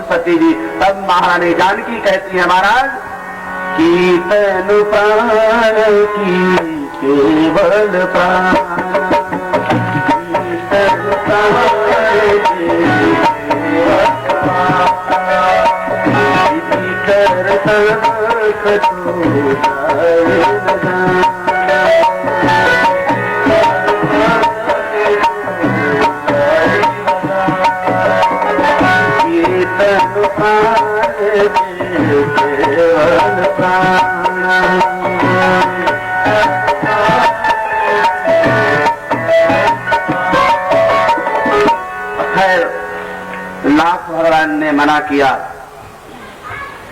सती जी। तब महारानी जानकी कहती है महाराज, कीर्तन प्राण की केवल प्राण, कीर्तन प्राण की केवल प्राण, करता लाख भगवान ने मना किया।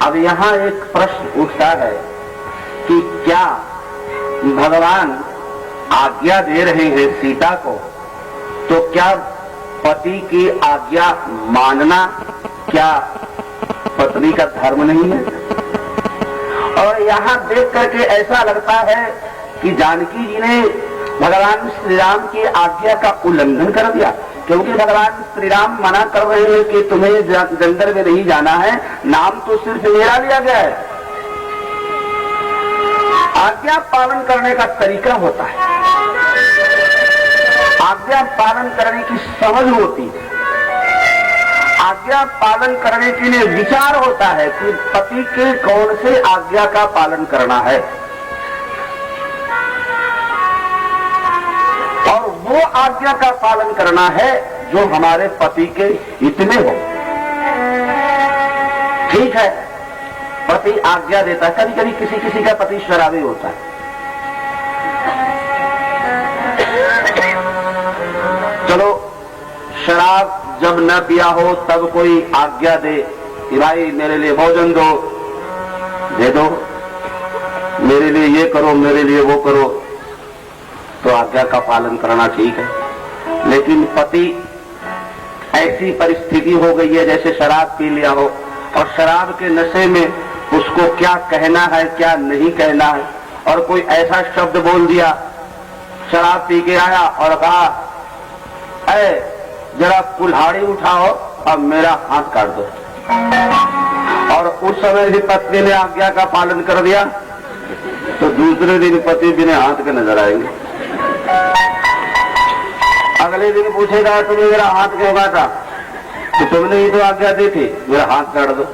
अब यहाँ एक प्रश्न उठता है कि क्या भगवान आज्ञा दे रहे हैं सीता को, तो क्या पति की आज्ञा मानना क्या पत्नी का धर्म नहीं है? और यहाँ देख करके ऐसा लगता है कि जानकी जी ने भगवान श्री राम की आज्ञा का उल्लंघन कर दिया, क्योंकि भगवान श्री राम मना कर रहे हैं कि तुम्हें जंगल में नहीं जाना है, नाम तो सिर्फ मेरा लिया गया है। आज्ञा पालन करने का तरीका होता है, आज्ञा पालन करने की समझ होती है, आज्ञा पालन करने के लिए विचार होता है कि पति के कौन से आज्ञा का पालन करना है, और वो आज्ञा का पालन करना है जो हमारे पति के हित में हो। ठीक है, पति आज्ञा देता है, कभी कभी किसी किसी का पति शराबी होता है, चलो शराब जब न पिया हो तब कोई आज्ञा दे कि भाई मेरे लिए भोजन दो, दे दो, मेरे लिए ये करो, मेरे लिए वो करो, तो आज्ञा का पालन करना ठीक है। लेकिन पति ऐसी परिस्थिति हो गई है जैसे शराब पी लिया हो, और शराब के नशे में उसको क्या कहना है क्या नहीं कहना है, और कोई ऐसा शब्द बोल दिया, शराब पी के आया और कहा अरे जरा कुल्हाड़ी उठाओ अब मेरा हाथ काट दो, और उस समय भी पत्नी ने आज्ञा का पालन कर दिया, तो दूसरे दिन पति बिना हाथ के नजर आएंगे। अगले दिन पूछेगा तुम्हें मेरा हाथ क्यों काटा, तो तुमने ही तो आज्ञा दी थी, मेरा हाथ काट दो।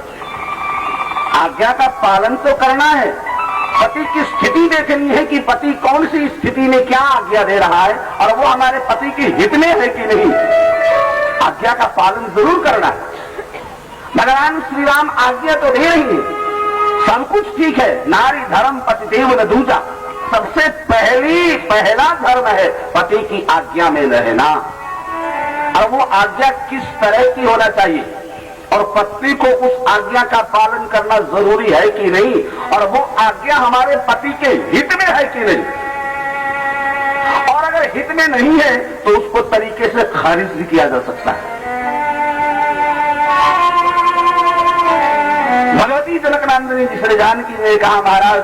आज्ञा का पालन तो करना है, पति की स्थिति देखनी है कि पति कौन सी स्थिति में क्या आज्ञा दे रहा है, और वो हमारे पति के हित में है कि नहीं। आज्ञा का पालन जरूर करना है। भगवान श्री राम आज्ञा तो दे रही है, सब कुछ ठीक है, नारी धर्म पतिदेव न दूजा, सबसे पहला धर्म है पति की आज्ञा में रहना, और वो आज्ञा किस तरह की होना चाहिए, और पत्नी को उस आज्ञा का पालन करना जरूरी है कि नहीं, और वो आज्ञा हमारे पति के हित में है कि नहीं, और अगर हित में नहीं है तो उसको तरीके से खारिज भी किया जा सकता है। भगवती जनकनंदिनी जी श्री जानकी ने कहा महाराज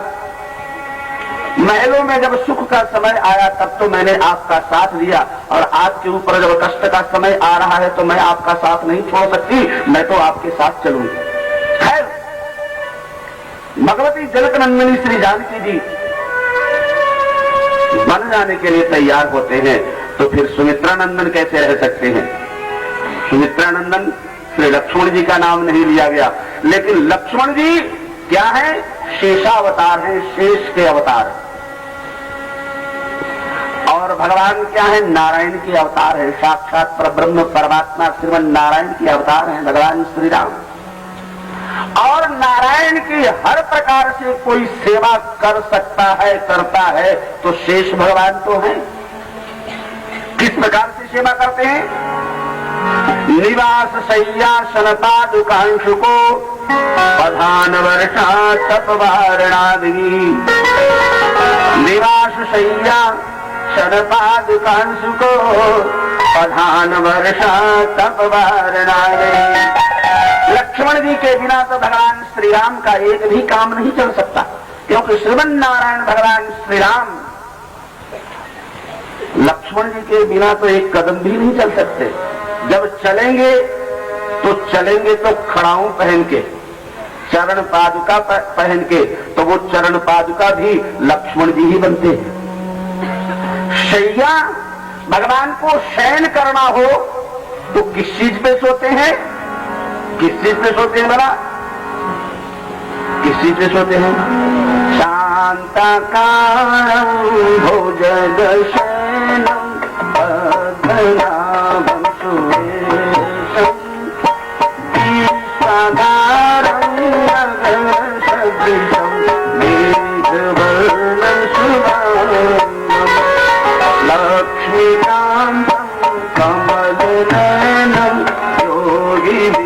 महलों में जब सुख का समय आया तब तो मैंने आपका साथ दिया, और आपके ऊपर जब कष्ट का समय आ रहा है तो मैं आपका साथ नहीं छोड़ सकती, मैं तो आपके साथ चलूंगी। खैर भगवती जनकनंदिनी श्री जानकी जी बन जाने के लिए तैयार होते हैं, तो फिर सुमित्रा नंदन कैसे रह सकते हैं। सुमित्रा नंदन श्री लक्ष्मण जी का नाम नहीं लिया गया, लेकिन लक्ष्मण जी क्या है, शेषावतार है, शेष के अवतार, और भगवान क्या है, नारायण के अवतार है, साक्षात परब्रह्म परमात्मा श्रीमन नारायण के अवतार है भगवान श्री राम। और नारायण की हर प्रकार से कोई सेवा कर सकता है, करता है, तो शेष भगवान तो है। किस प्रकार से सेवा करते हैं, निवास शय्यासन पादुकांशु को प्रधान वर्षा तपवारणादि, निवास शय्या शरपादुकांशु को प्रधान वर्षा तपवारणादि। लक्ष्मण जी के बिना तो भगवान श्री राम का एक भी काम नहीं चल सकता, क्योंकि श्रीमन नारायण भगवान श्री राम लक्ष्मण जी के बिना तो एक कदम भी नहीं चल सकते। जब चलेंगे तो चलेंगे तो खड़ाऊं पहन के, चरण पादुका पहन के, तो वो चरण पादुका भी लक्ष्मण जी ही बनते हैं। शैया, भगवान को शयन करना हो तो किस चीज पे सोते हैं? किस चीज पे सोते हैं बड़ा? किस चीज पे सोते हैं? शांताकारं भुजगशयनं पद्मनाभं सुरेशं दीप्ताकारं गगनसदृशं मेघवर्णं शुभांगं लक्ष्मीकान्तं कमलनयनं योगिभिर्जनगम्यं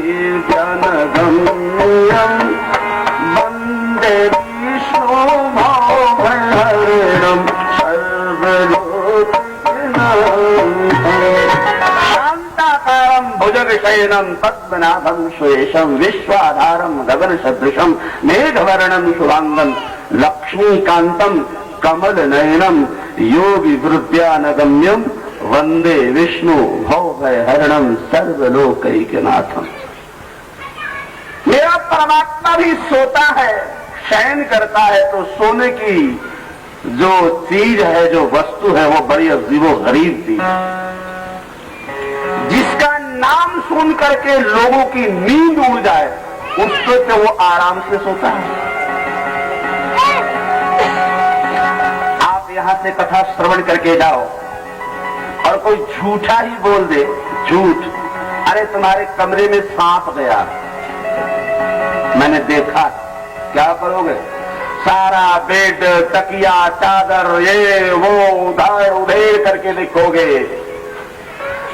वन्दे विष्णु भवभयहरणं सर्वलोकनाथं शान्ताकारं भुजगशयनं पद्मनाभं सुरेशं विश्वाधारं गगनसदृशं मेघवर्णं शुभांगं लक्ष्मीकान्तं कमलनयनं योगिवृद्ध्यानगम्यं वंदे विष्णु भवभयहरणं सर्वलोकैकनाथं। मेरा परमात्मा भी सोता है, शयन करता है, तो सोने की जो चीज है, जो वस्तु है, वो बड़ी अजीबो गरीब थी, जिसका नाम सुन करके लोगों की नींद उड़ जाए, उससे तो वो आराम से सोता है। आप यहां से कथा श्रवण करके जाओ और कोई झूठा ही बोल दे, झूठ, अरे तुम्हारे कमरे में सांप गया, मैंने देखा, क्या करोगे? सारा बेड, तकिया, चादर, ये वो उधार उधेड़ करके लिखोगे।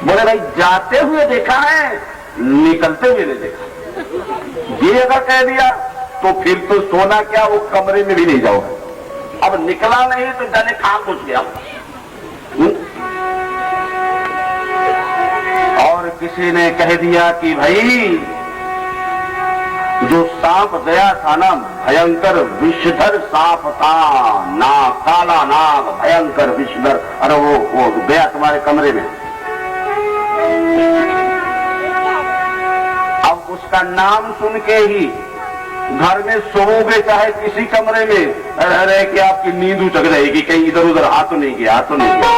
बोले भाई जाते हुए देखा है, निकलते हुए नहीं देखा। ये अगर कह दिया तो फिर तो सोना क्या, वो कमरे में भी नहीं जाओगे। अब निकला नहीं तो जाने कहां घुस गया। और किसी ने कह दिया कि भाई जो सांप गया था ना, भयंकर विषधर सांप था, ना काला नाग, भयंकर विषधर, अरे वो गया तुम्हारे कमरे में। अब उसका नाम सुन के ही घर में सोओगे, चाहे किसी कमरे में, अरे कि आपकी नींद उचक रहेगी, कहीं इधर उधर हाथ तो नहीं गया, हाथ तो नहीं गया।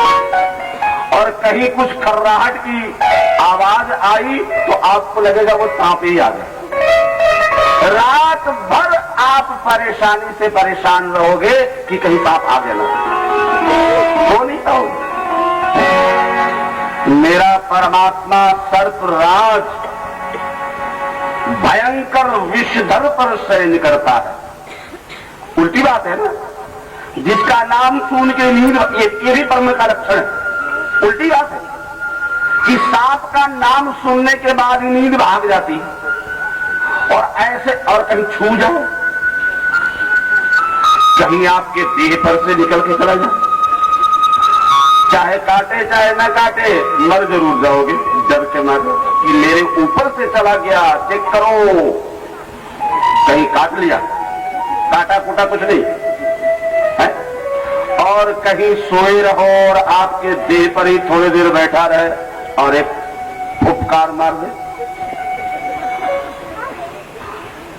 और कहीं कुछ खर्राहट की आवाज आई तो आपको लगेगा वो सांप ही आ गया। रात भर आप परेशानी से परेशान रहोगे कि कहीं सांप आ गया ना, हो नहीं पाओगे। मेरा परमात्मा सर्पराज भयंकर विषधर पर शयन करता है। उल्टी बात है ना, जिसका नाम सुन के नींद, ये भी ब्रह्म का लक्षण है। उल्टी बात है कि सांप का नाम सुनने के बाद नींद भाग जाती है, और ऐसे और कहीं छू जाओ, कहीं आपके देह पर से निकल के चला जाए, चाहे काटे चाहे ना काटे, मर जरूर जाओगे डर के मारे कि मेरे ऊपर से चला गया, चेक करो, कहीं काट लिया, काटा कूटा कुछ नहीं है। और कहीं सोए रहो और आपके देह पर ही थोड़ी देर बैठा रहे और एक फुफकार मार दे।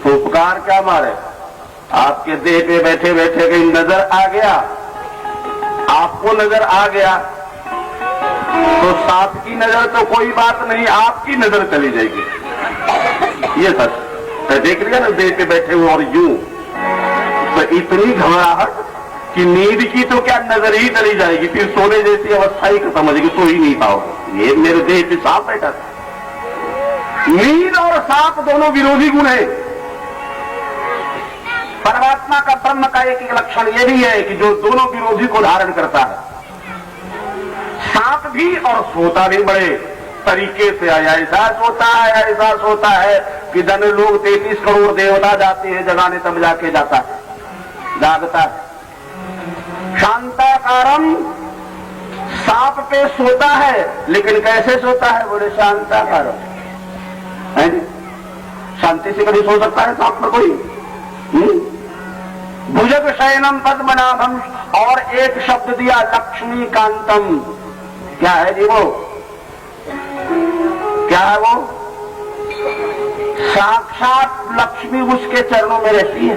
फुफकार क्या मारे? आपके देह पे बैठे बैठे कहीं नजर आ गया, आपको नजर आ गया तो सांप की नजर तो कोई बात नहीं, आपकी नजर चली जाएगी। ये सच तो देख लिया ना, देह पे बैठे हुए और यूं, तो इतनी घबराहट कि नींद की तो क्या नजर ही चली जाएगी, फिर सोने जैसी अवस्था ही खत्म हो जाएगी, सो ही नहीं पाओगे। ये मेरे देह पे सांप बैठा था। नींद और सांप दोनों विरोधी गुण है। परमात्मा का, ब्रह्म का एक लक्षण यह भी है कि जो दोनों विरोधी को धारण करता है। सांप भी और सोता भी बड़े तरीके से है। ऐसा सोता है कि जन लोग 33 करोड़ देवता जाते हैं जगाने, तब जाके जाता है, जागता है। शांताकारम, सांप पे सोता है, लेकिन कैसे सोता है? बोले शांताकारम, शांति से कभी सो सकता है सांप पर कोई? भुजग शयनम पद्मनाभम, और एक शब्द दिया लक्ष्मीकांतम। क्या है जी वो? क्या है वो? साक्षात लक्ष्मी उसके चरणों में रहती है।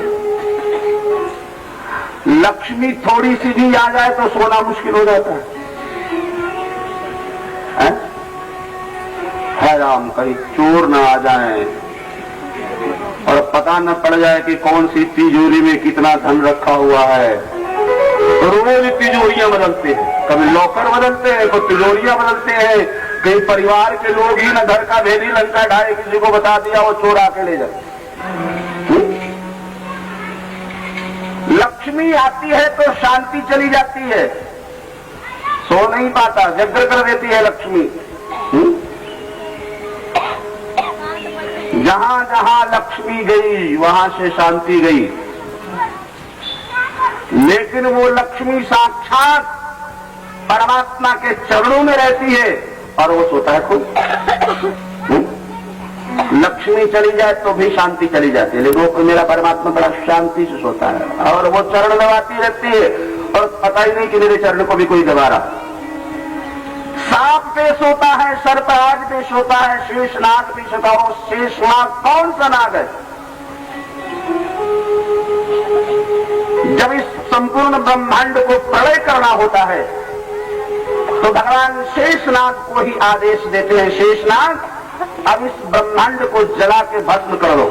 लक्ष्मी थोड़ी सी भी आ जाए तो सोना मुश्किल हो जाता है। है राम, कहीं चोर ना आ जाए और पता न पड़ जाए कि कौन सी तिजोरी में कितना धन रखा हुआ है। रोज तिजोरियां बदलते हैं, कभी लॉकर बदलते हैं, कोई तिजोरियां बदलते हैं। कई परिवार के लोग ही न घर का भेदी लंका ढाए, किसी को बता दिया वो चोर आके ले जाए। लक्ष्मी आती है तो शांति चली जाती है, सो नहीं पाता, व्यग्र कर देती है लक्ष्मी। जहां जहां लक्ष्मी गई वहां से शांति गई। लेकिन वो लक्ष्मी साक्षात परमात्मा के चरणों में रहती है और वो सोता है खुद। लक्ष्मी चली जाए तो भी शांति चली जाती है, लेकिन वो मेरा परमात्मा बड़ा शांति से सोता है और वो चरण दबाती रहती है और पता ही नहीं कि मेरे चरण को भी कोई दबा रहा। सांप पे सोता है, सर्पराज पे सोता है, शेषनाग पे सोता है। शेषनाग कौन सा नाग है? जब इस संपूर्ण ब्रह्मांड को प्रलय करना होता है तो भगवान शेषनाग को ही आदेश देते हैं, शेषनाग अब इस ब्रह्मांड को जला के भस्म कर दो,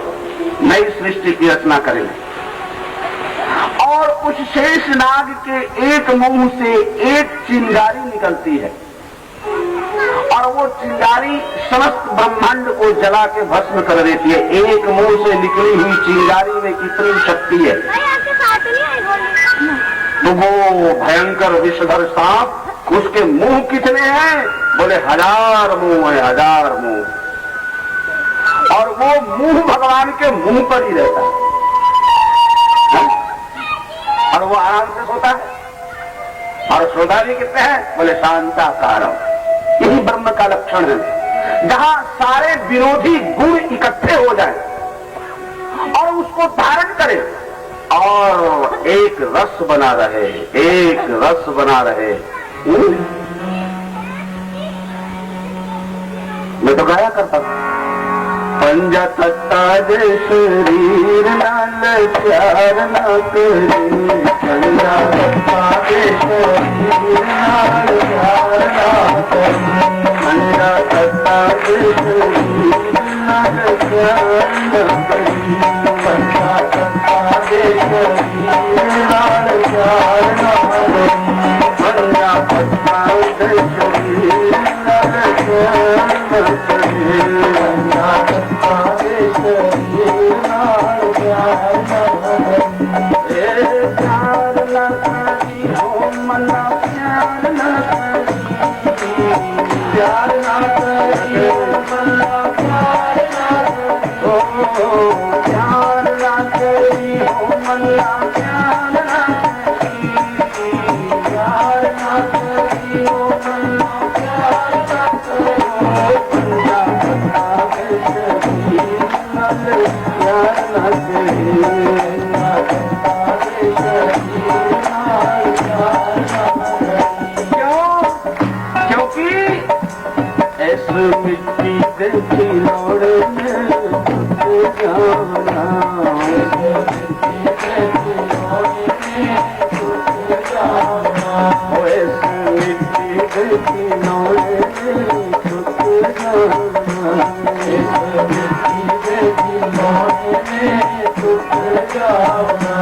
नई सृष्टि की रचना करेंगे। और उस शेषनाग के एक मुंह से एक चिंगारी निकलती है और वो चिंगारी समस्त ब्रह्मांड को जला के भस्म कर देती है। एक मुंह से निकली हुई चिंगारी में कितनी शक्ति है। तो वो भयंकर विषधर सांप, उसके मुंह कितने हैं? बोले 1000 मुंह है, 1000 मुंह। और वो मुंह भगवान के मुंह पर ही रहता है और वो आराम से सोता है। और सोता भी कितने हैं? बोले शांताकारम। यही ब्रह्म का लक्षण है, जहां सारे विरोधी गुण इकट्ठे हो जाए और उसको धारण करे और एक रस बना रहे, एक रस बना रहे। मैं तो गाया करता हूं, पंजा तत्ता जे शरीर नाल प्यार ना करे, पंजा तत्ता जे शरीर नाल प्यार ना करे, पंजा तत्ता जे शरीर नाल प्यार ना करे, पंजा तत्ता जे शरीर नाल प्यार ना करे, पंजा तत्ता जे शरीर नाल प्यार ना करे, मिट्टी देखी लोड़े में जाना, मिट्टी देखी लोड़े में छुप जाना, मिट्टी देखी लोड़े में छुप जाना,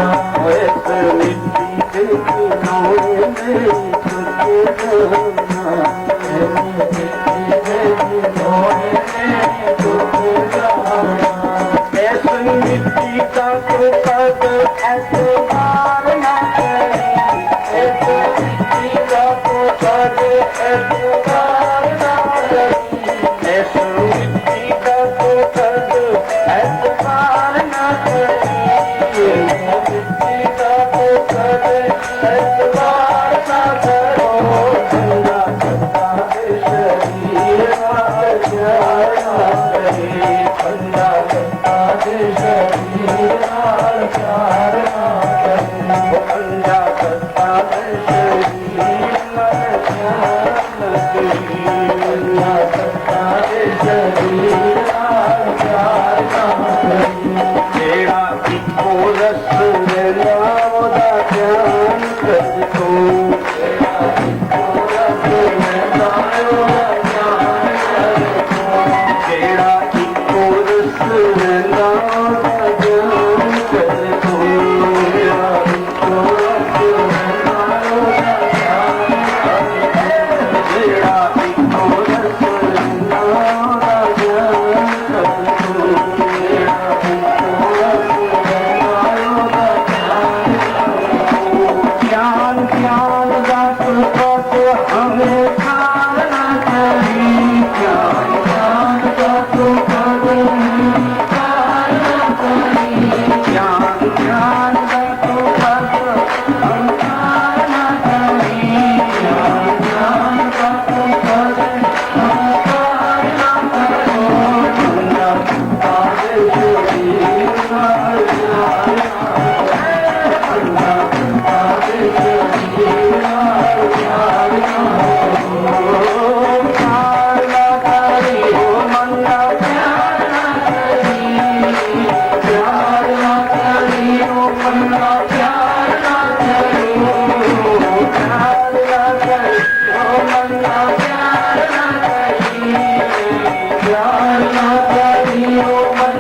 मिट्टी देखी लोड़े में छुप जाना। मिट्टी का तो कद एतबार ना करे, मिट्टी का तो कद एतबार ना करे, मिट्टी का तो कद एतबार ना करे, मिट्टी का तो कद एतबार ना करो, ठंडा ठंडा शरीर प्यार ना करे, ठंडा ठंडा शरीर प्यार ना करे, ठंडा ठंडा शरीर प्यार ना करे, ठंडा ठंडा शरीर प्यार ना तेरा इको रस नावदा ध्यान कर तू तेरा इको रस नावदा ध्यान कर तू तेरा इको रस नावदा ध्यान कर तू ज्ञान ज्ञान दात को हमें खाना चाहिए ज्ञान ज्ञान दात को ज्ञान ज्ञान दात को हम खाना चाहिए ज्ञान ज्ञान दात को हम खाना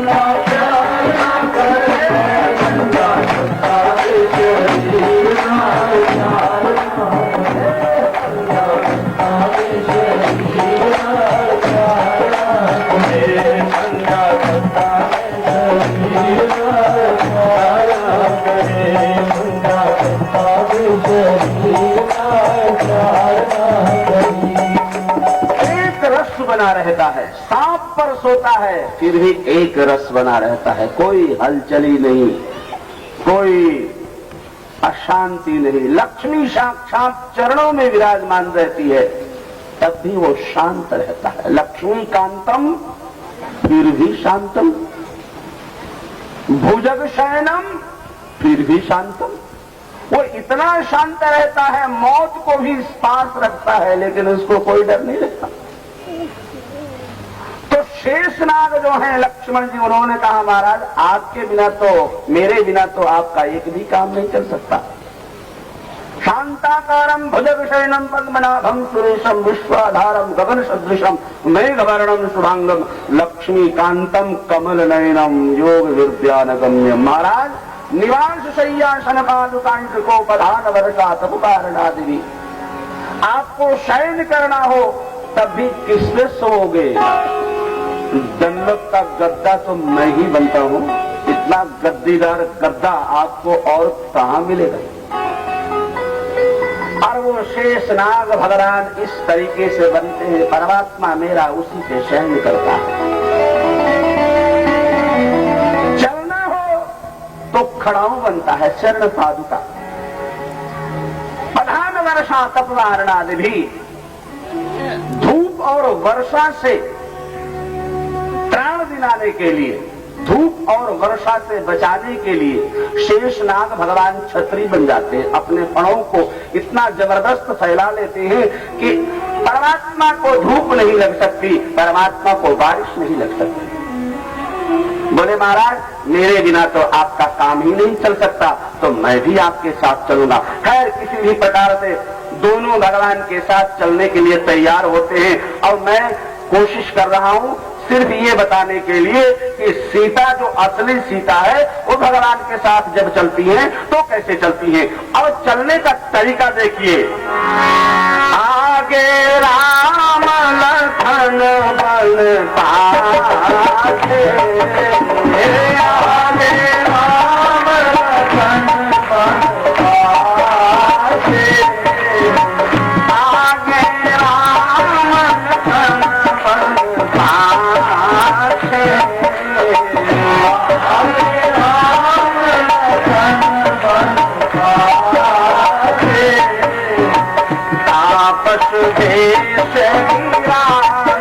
बना रहता है, सांप पर सोता है फिर भी एक रस बना रहता है, कोई हलचली नहीं, कोई अशांति नहीं। लक्ष्मी साक्षात चरणों में विराजमान रहती है तब भी वो शांत रहता है। लक्ष्मी कांतम फिर भी शांतम, भुजग शयनम फिर भी शांतम। वो इतना शांत रहता है, मौत को भी पास रखता है लेकिन उसको कोई डर नहीं रहता। तो शेषनाग जो है लक्ष्मण जी, उन्होंने कहा महाराज आपके बिना तो, मेरे बिना तो आपका एक भी काम नहीं चल सकता। शांताकारम भुजग शयनम पद्मनाभम सुरेशम विश्वाधारम गगन सदृशम मेघवर्णम शुभांगम लक्ष्मीकांतम कमल नयनम योग विद्यानगम्य। महाराज निवास शय्यासन पादुकांश को प्रधान वर्षा तपुकारणादि, आपको शयन करना हो तब भी किससे सोओगे? दंडक का गद्दा तो मैं ही बनता हूँ, इतना गद्दीदार गद्दा आपको और कहाँ मिलेगा? और वो शेषनाग भगवान इस तरीके से बनते हैं, परमात्मा मेरा उसी पे शयन करता है। चलना हो तो खड़ाऊ बनता है, चरण पादुका। प्रधान वर्षा तपवारणादि भी, धूप और वर्षा से त्राण दिलाने के लिए, धूप और वर्षा से बचाने के लिए शेषनाग भगवान छतरी बन जाते हैं। अपने फणों को इतना जबरदस्त फैला लेते हैं कि परमात्मा को धूप नहीं लग सकती, परमात्मा को बारिश नहीं लग सकती। बोले महाराज मेरे बिना तो आपका काम ही नहीं चल सकता, तो मैं भी आपके साथ चलूंगा। खैर किसी भी प्रकार से दोनों भगवान के साथ चलने के लिए तैयार होते हैं। और मैं कोशिश कर रहा हूं सिर्फ ये बताने के लिए कि सीता जो असली सीता है वो भगवान के साथ जब चलती है तो कैसे चलती है। और चलने का तरीका देखिए, आगे राम लखन बल पासे, आगे राम लखन बल पासे, आगे राम लखन बल पासे, आगे राम लखन बल पासे, तापस भेष विराज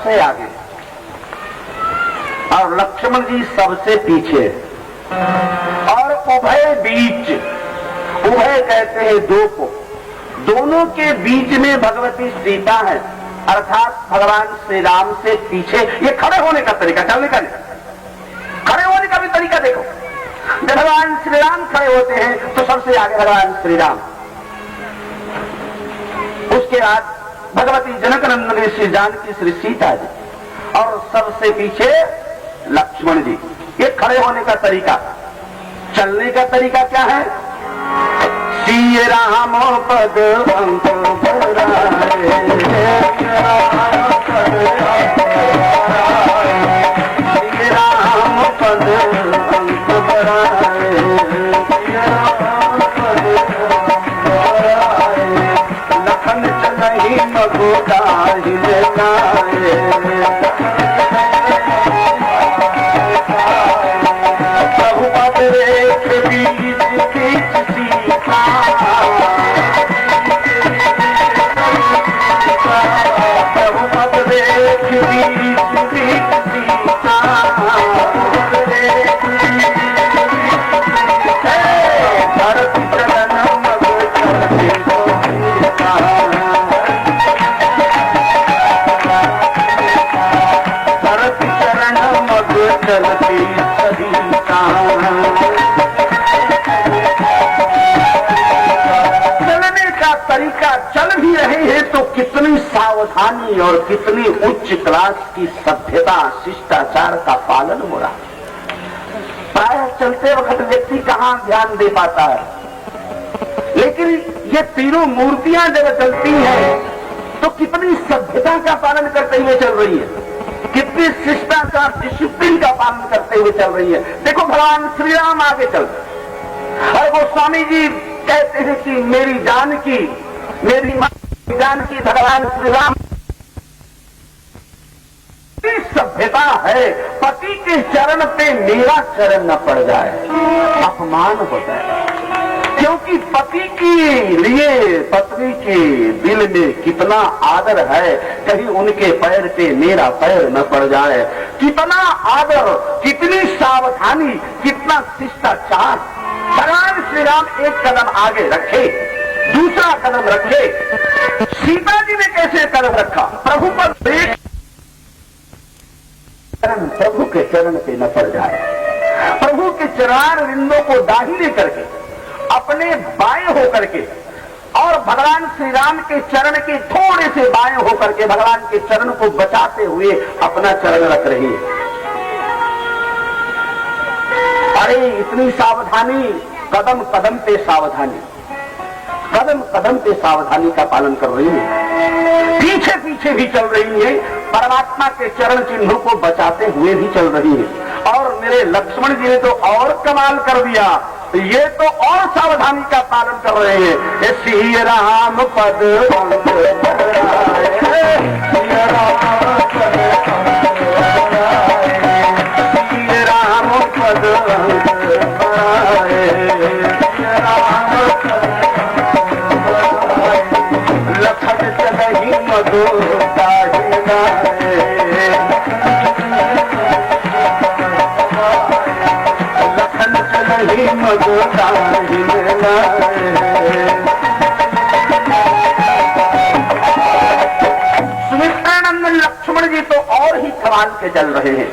सबसे आगे और लक्ष्मण जी सबसे पीछे और उभय बीच, उभय कहते हैं दो को, दोनों के बीच में भगवती सीता है, अर्थात भगवान श्री राम से पीछे। ये खड़े होने का तरीका, चलने का नहीं, खड़े होने का भी तरीका देखो। जब भगवान श्री राम खड़े होते हैं तो सबसे आगे भगवान श्री राम, उसके बाद भगवती जनकनंदनी श्री जानकी श्री सीता जी और सबसे पीछे लक्ष्मण जी। ये खड़े होने का तरीका। चलने का तरीका क्या है? श्री राम पद अंक बराए, श्री राम पद अंक बराए, लखन चलहि मगुदाहि लाए, प्रभुपद रेख बीच खींच सीता, प्रभुपद रेख बीच खींच सीता, भरत चरण मग चलते सीता, भरत चरण मग चलती सरिता। चलने का तरीका, चल भी रहे हैं तो कितनी सावधानी और कितनी उच्च क्लास की सभ्यता शिष्टाचार का पालन हो रहा है। प्राय चलते वक्त व्यक्ति कहाँ ध्यान दे पाता है, लेकिन ये तीनों मूर्तियां जब चलती हैं तो कितनी सभ्यता का पालन करते हुए चल रही है, कितनी शिष्टाचार डिसिप्लिन का पालन करते हुए चल रही है। देखो भगवान श्री राम आगे चल रहे और गोस्वामी जी कहते हैं कि मेरी जानकी, मेरी मां जानकी, भगवान श्री राम सभ्यता है। पति के चरण पे मेरा चरण न पड़ जाए, अपमान होता है। क्योंकि पति के लिए पत्नी के दिल में कितना आदर है, कहीं उनके पैर पे मेरा पैर न पड़ जाए। कितना आदर, कितनी सावधानी, कितना शिष्टाचार। भगवान श्री राम एक कदम आगे रखे, दूसरा कदम रखे। सीता जी ने कैसे कदम रखा? प्रभु पर देख, प्रभु के चरण पे न पड़ जाए। प्रभु के चरण विंदों को दाहिने करके अपने बाएं होकर के और भगवान श्री राम के चरण के थोड़े से बाएं होकर के भगवान के चरण को बचाते हुए अपना चरण रख रही है। अरे इतनी सावधानी, कदम कदम पे सावधानी, कदम कदम पे सावधानी का पालन कर रही है। पीछे पीछे भी चल रही है, परमात्मा के चरण चिन्हों को बचाते हुए भी चल रही है। और मेरे लक्ष्मण जी ने तो और कमाल कर दिया, ये तो और सावधानी का पालन कर रहे हैं। श्री राम पद अंक बराए, श्री राम पद अंक बराए, श्री राम पद अंक बराए, श्री राम पद अंक बराए, लखन चलहि मगुदाहि लाए, लखन चलहि मगुदाहि लाए। सुमित्रानंदन लक्ष्मण जी तो और ही कमाल के चल रहे हैं।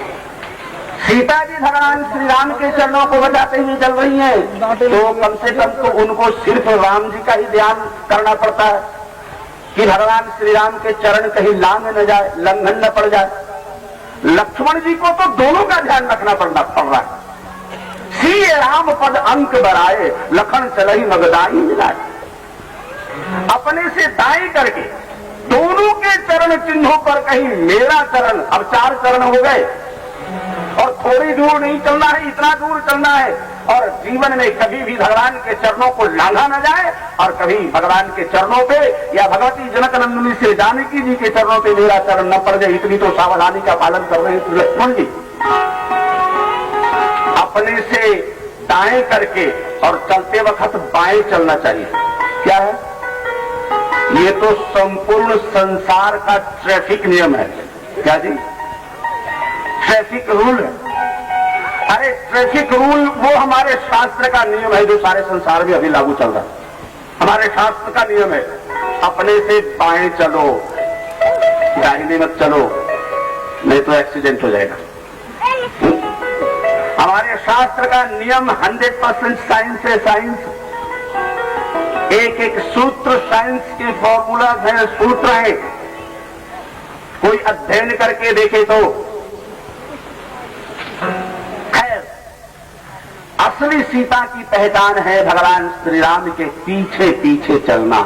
सीता जी भगवान श्री राम के चरणों को बचाते हुए चल रही हैं, तो कम से कम तो उनको सिर्फ राम जी का ही ध्यान करना पड़ता है कि भगवान श्री राम के चरण कहीं लांग न जाए, लंघन न पड़ जाए। लक्ष्मण जी को तो दोनों का ध्यान रखना पड़ रहा है। श्री राम पद अंक बराए, लखन चलहि मगुदाहि लाए। अपने से दाएं करके दोनों के चरण चिन्हों पर कहीं मेरा चरण, अब 4 चरण हो गए और थोड़ी दूर नहीं चलना है, इतना दूर चलना है। और जीवन में कभी भी भगवान के चरणों को लांघा न जाए और कभी भगवान के चरणों पे या भगवती जनकनंदनी से जानकी जी के चरणों पे मेरा चरण न पड़ जाए, इतनी तो सावधानी का पालन कर रहे हैं लक्ष्मण जी। अपने से दाएं करके और चलते वक्त बाएं चलना चाहिए। क्या है ये? तो संपूर्ण संसार का ट्रैफिक नियम है। क्या जी? ट्रैफिक रूल है। अरे ट्रैफिक रूल वो हमारे शास्त्र का नियम है जो सारे संसार में अभी लागू चल रहा है। हमारे शास्त्र का नियम है, अपने से बाएं चलो, दाहिने मत चलो, नहीं तो एक्सीडेंट हो जाएगा। हमारे शास्त्र का नियम 100% साइंस है। साइंस एक एक सूत्र, साइंस के फॉर्मूला है, सूत्र है। कोई अध्ययन करके देखे तो। खैर, असली सीता की पहचान है भगवान श्री राम के पीछे पीछे चलना।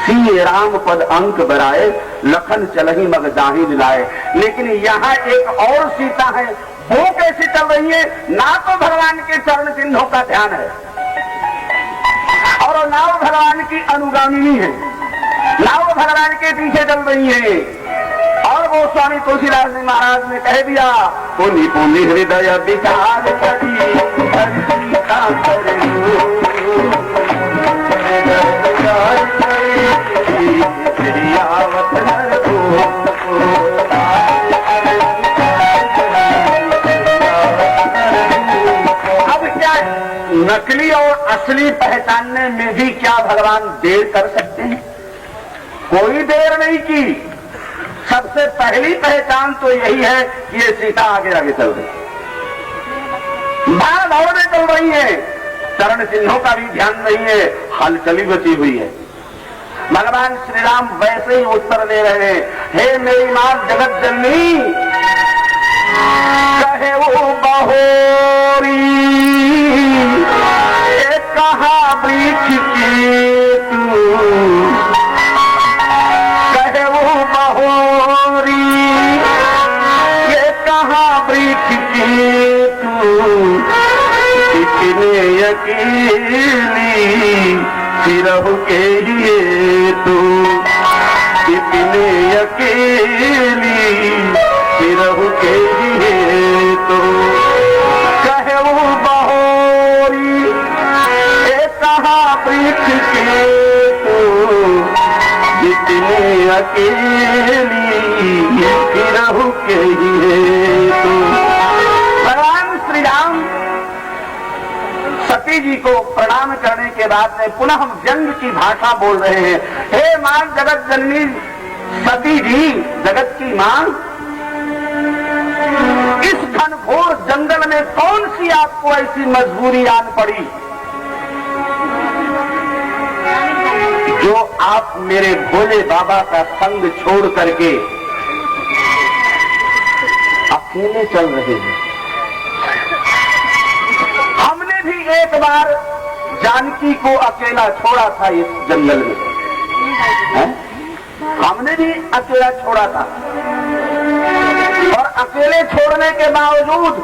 सी राम पद अंक बराए, लखन चलही मग जाहि मिलाए। लेकिन यहाँ एक और सीता है, वो कैसे चल रही है? ना तो भगवान के चरण चिन्हों का ध्यान है और ना वो भगवान की अनुगामिनी है, ना वो भगवान के पीछे चल रही है। और वो स्वामी तुलसीदास जी महाराज ने कह दिया, पुनि पुनि हृदय विचार करी सीता अब क्या नकली और असली पहचानने में भी क्या भगवान देर कर सकते हैं? कोई देर नहीं की। सबसे पहली पहचान तो यही है कि ये सीता आगे आगे चल रही, भाग दौड़ में चल रही है, चरण चिन्हों का भी ध्यान नहीं है, हलचली बची हुई है। भगवान श्री राम वैसे ही उत्तर दे रहे हैं, हे मेरी मां जगत जननी, कहे वो बहोरी ये कहा वृक्ष की तू, कहे वो बहोरी ये कहा वृक्ष की तू, इतने अकेली फिरहु के लिए तू, इतने अकेली फिरहु के लिए तू, कहे वो बहोरी ए कहा वृक्ष के तू, इतने अकेली फिरहु के लिए तू। भगवान श्री राम सती जी को प्रणाम करने के बाद में पुनः व्यंग की भाषा बोल रहे हैं, हे मां जगत जननी सती जी, जगत की मां, इस घनघोर जंगल में कौन सी आपको ऐसी मजबूरी आन पड़ी जो आप मेरे भोले बाबा का संग छोड़ करके अकेले चल रहे हैं? हमने भी एक बार जानकी को अकेला छोड़ा था इस जंगल में, है? हमने भी अकेला छोड़ा था और अकेले छोड़ने के बावजूद